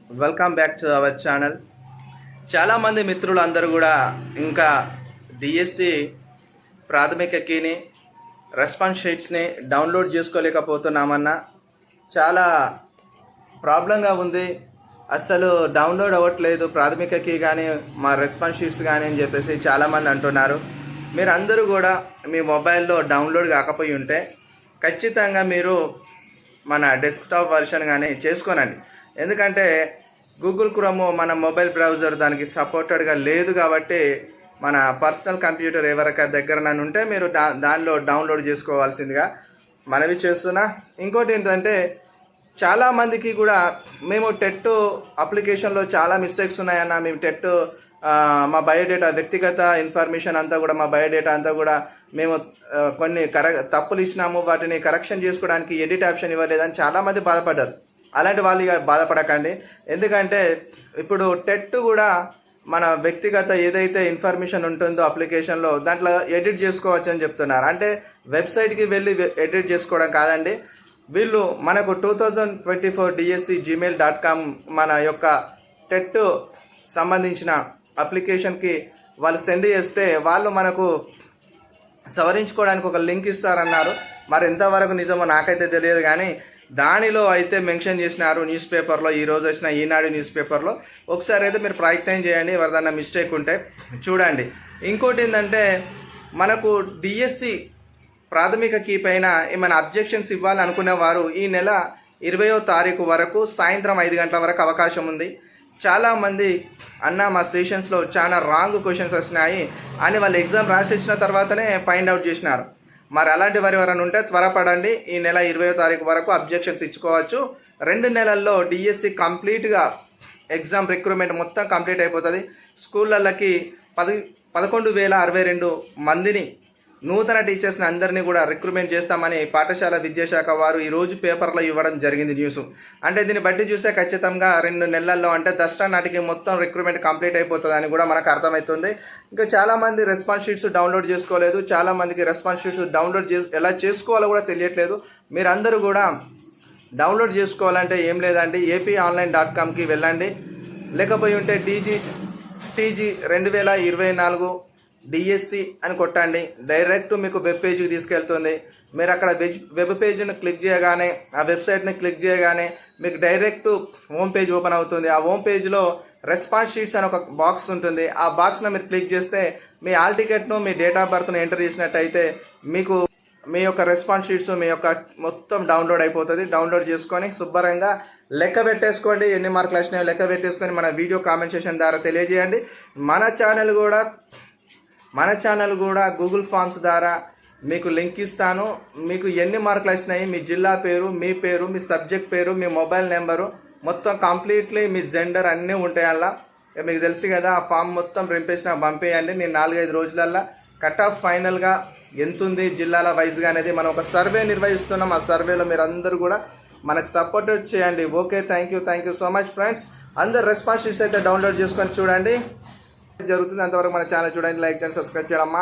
Welcome back to our channel. చాలామంది మిత్రులు అందరూ కూడా ఇంకా డిఎస్సి ప్రాథమిక కీని రెస్పాన్స్ షీట్స్ని డౌన్లోడ్ చేసుకోలేకపోతున్నామన్నా చాలా ప్రాబ్లంగా ఉంది. అసలు డౌన్లోడ్ అవ్వట్లేదు ప్రాథమిక కీ కానీ మా రెస్పాన్స్ షీట్స్ కానీ అని చెప్పేసి చాలామంది అంటున్నారు. మీరు అందరూ కూడా మీ మొబైల్లో డౌన్లోడ్ కాకపోయి ఉంటే ఖచ్చితంగా మీరు మన డెస్క్టాప్ వర్షన్ కానీ చేసుకోనండి. ఎందుకంటే గూగుల్ క్రోమ్ మన మొబైల్ బ్రౌజర్ దానికి సపోర్టెడ్గా లేదు కాబట్టి మన పర్సనల్ కంప్యూటర్ ఎవరికైనా దగ్గర ఉంటే మీరు దానిలో డౌన్లోడ్ చేసుకోవాల్సిందిగా మనవి చేస్తున్నా. ఇంకోటి ఏంటంటే చాలామందికి కూడా మేము టెట్ అప్లికేషన్లో చాలా మిస్టేక్స్ ఉన్నాయన్న, మేము టెట్ మా బయోడేటా వ్యక్తిగత ఇన్ఫర్మేషన్ అంతా కూడా మా బయోడేటా అంతా కూడా మేము కొన్ని తప్పులు ఇచ్చినాము, వాటిని కరెక్షన్ చేసుకోవడానికి ఎడిట్ ఆప్షన్ ఇవ్వలేదని చాలామంది బాధపడ్డారు. అలాంటి వాళ్ళు ఇక బాధపడకండి. ఎందుకంటే ఇప్పుడు టెట్ కూడా మన వ్యక్తిగత ఏదైతే ఇన్ఫర్మేషన్ ఉంటుందో అప్లికేషన్లో దాంట్లో ఎడిట్ చేసుకోవచ్చు అని చెప్తున్నారు. అంటే వెబ్సైట్కి వెళ్ళి ఎడిట్ చేసుకోవడం కాదండి. వీళ్ళు మనకు 2024 DSC@gmail.com మన యొక్క టెట్ సంబంధించిన అప్లికేషన్కి వాళ్ళు సెండ్ చేస్తే వాళ్ళు మనకు సవరించుకోవడానికి ఒక లింక్ ఇస్తారన్నారు. మరి ఎంతవరకు నిజమో నాకైతే తెలియదు, కానీ దానిలో అయితే మెన్షన్ చేసినారు న్యూస్ పేపర్లో, ఈరోజు వచ్చిన ఈనాడు న్యూస్ పేపర్లో. ఒకసారి అయితే మీరు ప్రయత్నం చేయండి, ఎవరిదన్నా మిస్టేక్ ఉంటే చూడండి. ఇంకోటి ఏంటంటే మనకు డిఎస్సి ప్రాథమిక కీ పైన ఏమైనా అబ్జెక్షన్స్ ఇవ్వాలి అనుకునే వారు ఈ నెల 20వ తారీఖు వరకు సాయంత్రం 5 గంటల వరకు అవకాశం ఉంది. చాలామంది అన్న మా సెషన్స్లో చాలా రాంగ్ క్వశ్చన్స్ వచ్చినాయి అని వాళ్ళు ఎగ్జామ్ రాసేసిన తర్వాతనే ఫైండ్ అవుట్ చేసినారు. మరి అలాంటి వారి ఎవరైనా ఉంటే త్వరపడండి. ఈ నెల 20వ తారీఖు వరకు అబ్జెక్షన్స్ ఇచ్చుకోవచ్చు. 2 నెలల్లో డిఎస్సి కంప్లీట్గా ఎగ్జామ్ రిక్రూట్మెంట్ మొత్తం కంప్లీట్ అయిపోతుంది. స్కూళ్ళకి 11,062 మందిని నూతన టీచర్స్ని అందరినీ కూడా రిక్రూట్మెంట్ చేస్తామని పాఠశాల విద్యాశాఖ వారు ఈరోజు పేపర్లో ఇవ్వడం జరిగింది న్యూస్. అంటే దీన్ని బట్టి చూస్తే ఖచ్చితంగా 2 నెలల్లో అంటే దసరా నాటికి మొత్తం రిక్రూట్మెంట్ కంప్లీట్ అయిపోతుందని కూడా మనకు అర్థమవుతుంది. ఇంకా చాలామంది రెస్పాన్స్ షీట్స్ డౌన్లోడ్ చేసుకోలేదు. చాలామందికి రెస్పాన్స్ షీట్స్ డౌన్లోడ్ ఎలా చేసుకోవాలో కూడా తెలియట్లేదు. మీరందరూ కూడా డౌన్లోడ్ చేసుకోవాలంటే ఏం లేదండి, APOnline.comకి వెళ్ళండి. లేకపోయి ఉంటే TG 2024 డిఎస్సి అని కొట్టండి. డైరెక్ట్ మీకు వెబ్ పేజ్కి తీసుకెళ్తుంది. మీరు అక్కడ వెబ్ పేజ్ని క్లిక్ చేయగానే, ఆ వెబ్సైట్ని క్లిక్ చేయగానే మీకు డైరెక్ట్ హోమ్ పేజ్ ఓపెన్ అవుతుంది. ఆ హోమ్ పేజ్లో రెస్పాన్స్ షీట్స్ అని ఒక బాక్స్ ఉంటుంది. ఆ బాక్స్లో మీరు క్లిక్ చేస్తే మీ హాల్ టికెట్ను, మీ డేట్ ఆఫ్ బర్త్ను ఎంటర్ చేసినట్టయితే మీకు మీ యొక్క రెస్పాన్స్ షీట్స్ మీ యొక్క మొత్తం డౌన్లోడ్ అయిపోతుంది. డౌన్లోడ్ చేసుకొని శుభ్రంగా లెక్క పెట్టేసుకోండి. ఎన్ని మార్కులు వచ్చినాయో లెక్క పెట్టేసుకొని మన వీడియో కామెంట్ సెక్షన్ ద్వారా తెలియజేయండి. మన ఛానల్ కూడా గూగుల్ ఫామ్స్ ద్వారా మీకు లింక్ ఇస్తాను. మీకు ఎన్ని మార్కులు వచ్చినాయి, మీ జిల్లా పేరు, మీ సబ్జెక్ట్ పేరు, మీ మొబైల్ నెంబరు మొత్తం కంప్లీట్లీ మీ జెండర్ అన్నీ ఉంటాయి. అలా మీకు తెలుసు కదా, ఆ ఫామ్ మొత్తం రింపేసిన పంపేయండి. నేను 4-5 రోజులల్లో కట్ ఆఫ్ ఫైనల్గా ఎంత ఉంది జిల్లాల వైజ్గా అనేది మనం ఒక సర్వే నిర్వహిస్తున్నాం. ఆ సర్వేలో మీరు అందరూ కూడా మనకు సపోర్ట్ చేయండి. Okay, thank you so much friends. అందరు రెస్పాన్స్ షీట్స్ అయితే డౌన్లోడ్ చేసుకొని చూడండి జరుగుతుంది. అంతవరకు మన ఛానల్ చూడండి, లైక్ చేయండి, సబ్స్క్రైబ్ చేయాలమ్మా.